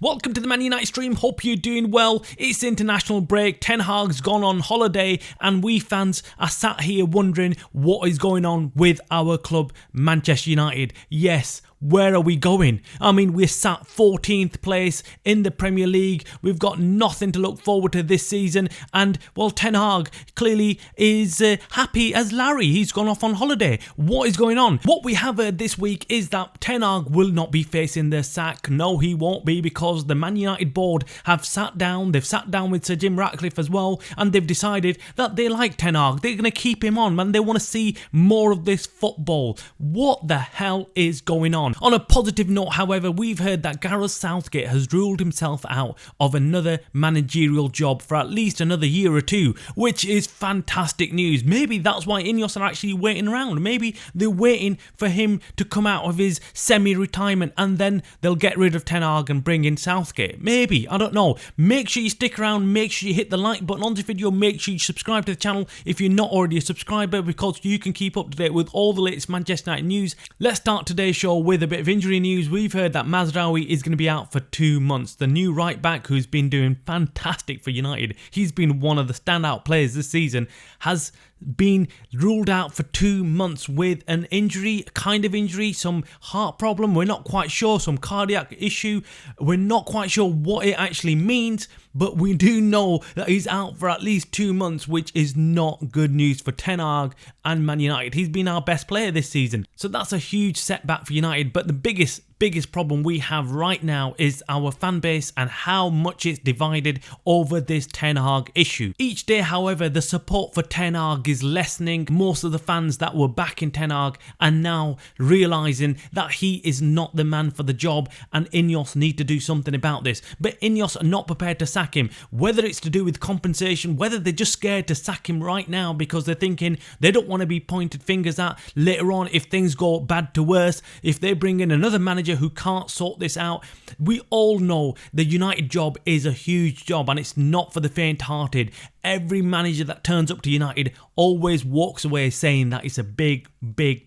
Welcome to the Man United stream, hope you're doing well. It's international break, Ten Hag's gone on holiday and we fans are sat here wondering what is going on with our club Manchester United. Yes, where are we going? I mean, we're sat 14th place in the Premier League. We've got nothing to look forward to this season. And, well, Ten Hag clearly is happy as Larry. He's gone off on holiday. What is going on? What we have heard this week is that Ten Hag will not be facing the sack. No, he won't be, because the Man United board have sat down. They've sat down with Sir Jim Ratcliffe as well. And they've decided that they like Ten Hag. They're going to keep him on, man. They want to see more of this football. What the hell is going on? On a positive note, however, we've heard that Gareth Southgate has ruled himself out of another managerial job for at least another year or two, which is fantastic news. Maybe that's why Ineos are actually waiting around. Maybe they're waiting for him to come out of his semi-retirement and then they'll get rid of Ten Hag and bring in Southgate. Maybe, I don't know. Make sure you stick around, make sure you hit the like button on this video, make sure you subscribe to the channel if you're not already a subscriber, because you can keep up to date with all the latest Manchester United news. Let's start today's show with a bit of injury news. We've heard that Mazraoui is going to be out for 2 months. The new right back, who's been doing fantastic for United, he's been one of the standout players this season, has been ruled out for 2 months with an injury, kind of injury, some heart problem, we're not quite sure, some cardiac issue, we're not quite sure what it actually means, but we do know that he's out for at least 2 months, which is not good news for Ten Hag and Man United. He's been our best player this season, so that's a huge setback for United. But the biggest problem we have right now is our fan base and how much it's divided over this Ten Hag issue. Each day, however, the support for Ten Hag is lessening. Most of the fans that were backing Ten Hag are now realising that he is not the man for the job and Ineos need to do something about this. But Ineos are not prepared to sack him, whether it's to do with compensation, whether they're just scared to sack him right now because they're thinking they don't want to be pointed fingers at later on if things go bad to worse, if they bring in another manager who can't sort this out. We all know the United job is a huge job and it's not for the faint-hearted. Every manager that turns up to United always walks away saying that it's a big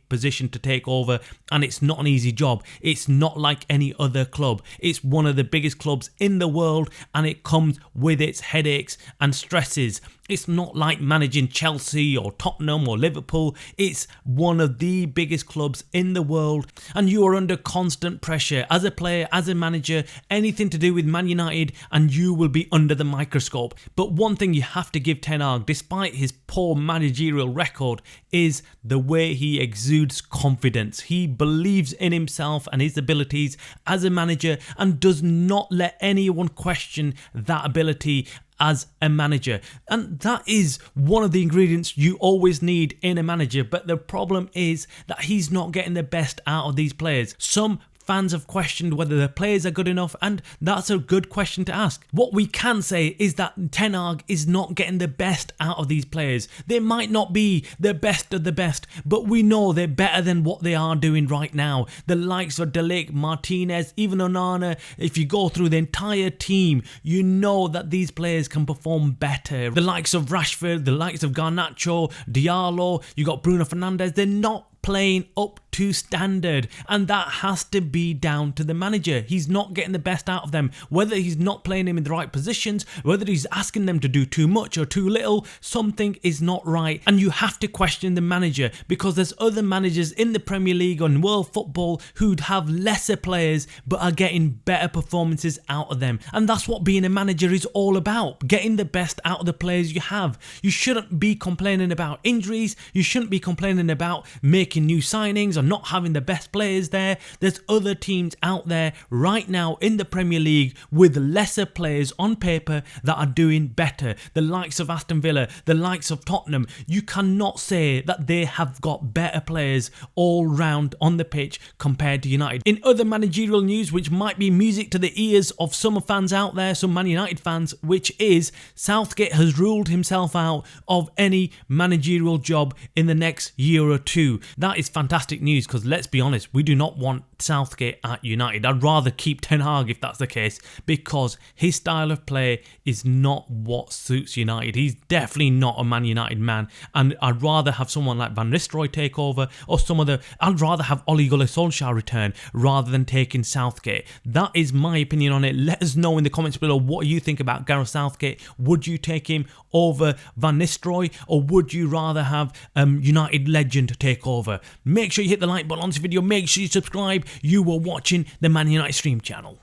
position to take over and it's not an easy job. It's not like any other club. It's one of the biggest clubs in the world and it comes with its headaches and stresses. It's not like managing Chelsea or Tottenham or Liverpool. It's one of the biggest clubs in the world and you are under constant pressure as a player, as a manager, anything to do with Man United, and you will be under the microscope. But one thing you have to give Ten Hag, despite his poor managerial record, is the way he exudes confidence. He believes in himself and his abilities as a manager and does not let anyone question that ability as a manager. And that is one of the ingredients you always need in a manager. But the problem is that he's not getting the best out of these players. Some fans have questioned whether the players are good enough, and that's a good question to ask. What we can say is that Ten Hag is not getting the best out of these players. They might not be the best of the best, but we know they're better than what they are doing right now. The likes of De Ligt, Martinez, even Onana, if you go through the entire team, you know that these players can perform better. The likes of Rashford, the likes of Garnacho, Diallo, you got Bruno Fernandes, they're not playing up to standard, and that has to be down to the manager. He's not getting the best out of them, whether he's not playing them in the right positions, whether he's asking them to do too much or too little. Something is not right, and you have to question the manager, because there's other managers in the Premier League and world football who'd have lesser players but are getting better performances out of them. And that's what being a manager is all about, getting the best out of the players you have. You shouldn't be complaining about injuries, you shouldn't be complaining about making new signings or not having the best players there. There's other teams out there right now in the Premier League with lesser players on paper that are doing better. The likes of Aston Villa, the likes of Tottenham. You cannot say that they have got better players all round on the pitch compared to United. In other managerial news, which might be music to the ears of some fans out there, some Man United fans, which is Southgate has ruled himself out of any managerial job in the next year or two. That is fantastic news, because let's be honest, we do not want Southgate at United. I'd rather keep Ten Hag if that's the case, because his style of play is not what suits United. He's definitely not a Man United man, and I'd rather have someone like Van Nistelrooy take over, or I'd rather have Ole Gunnar Solskjaer return rather than taking Southgate. That is my opinion on it. Let us know in the comments below what you think about Gareth Southgate. Would you take him over Van Nistelrooy, or would you rather have United legend take over? Make sure you hit the like button on this video. Make sure you subscribe. You are watching the Man United Stream channel.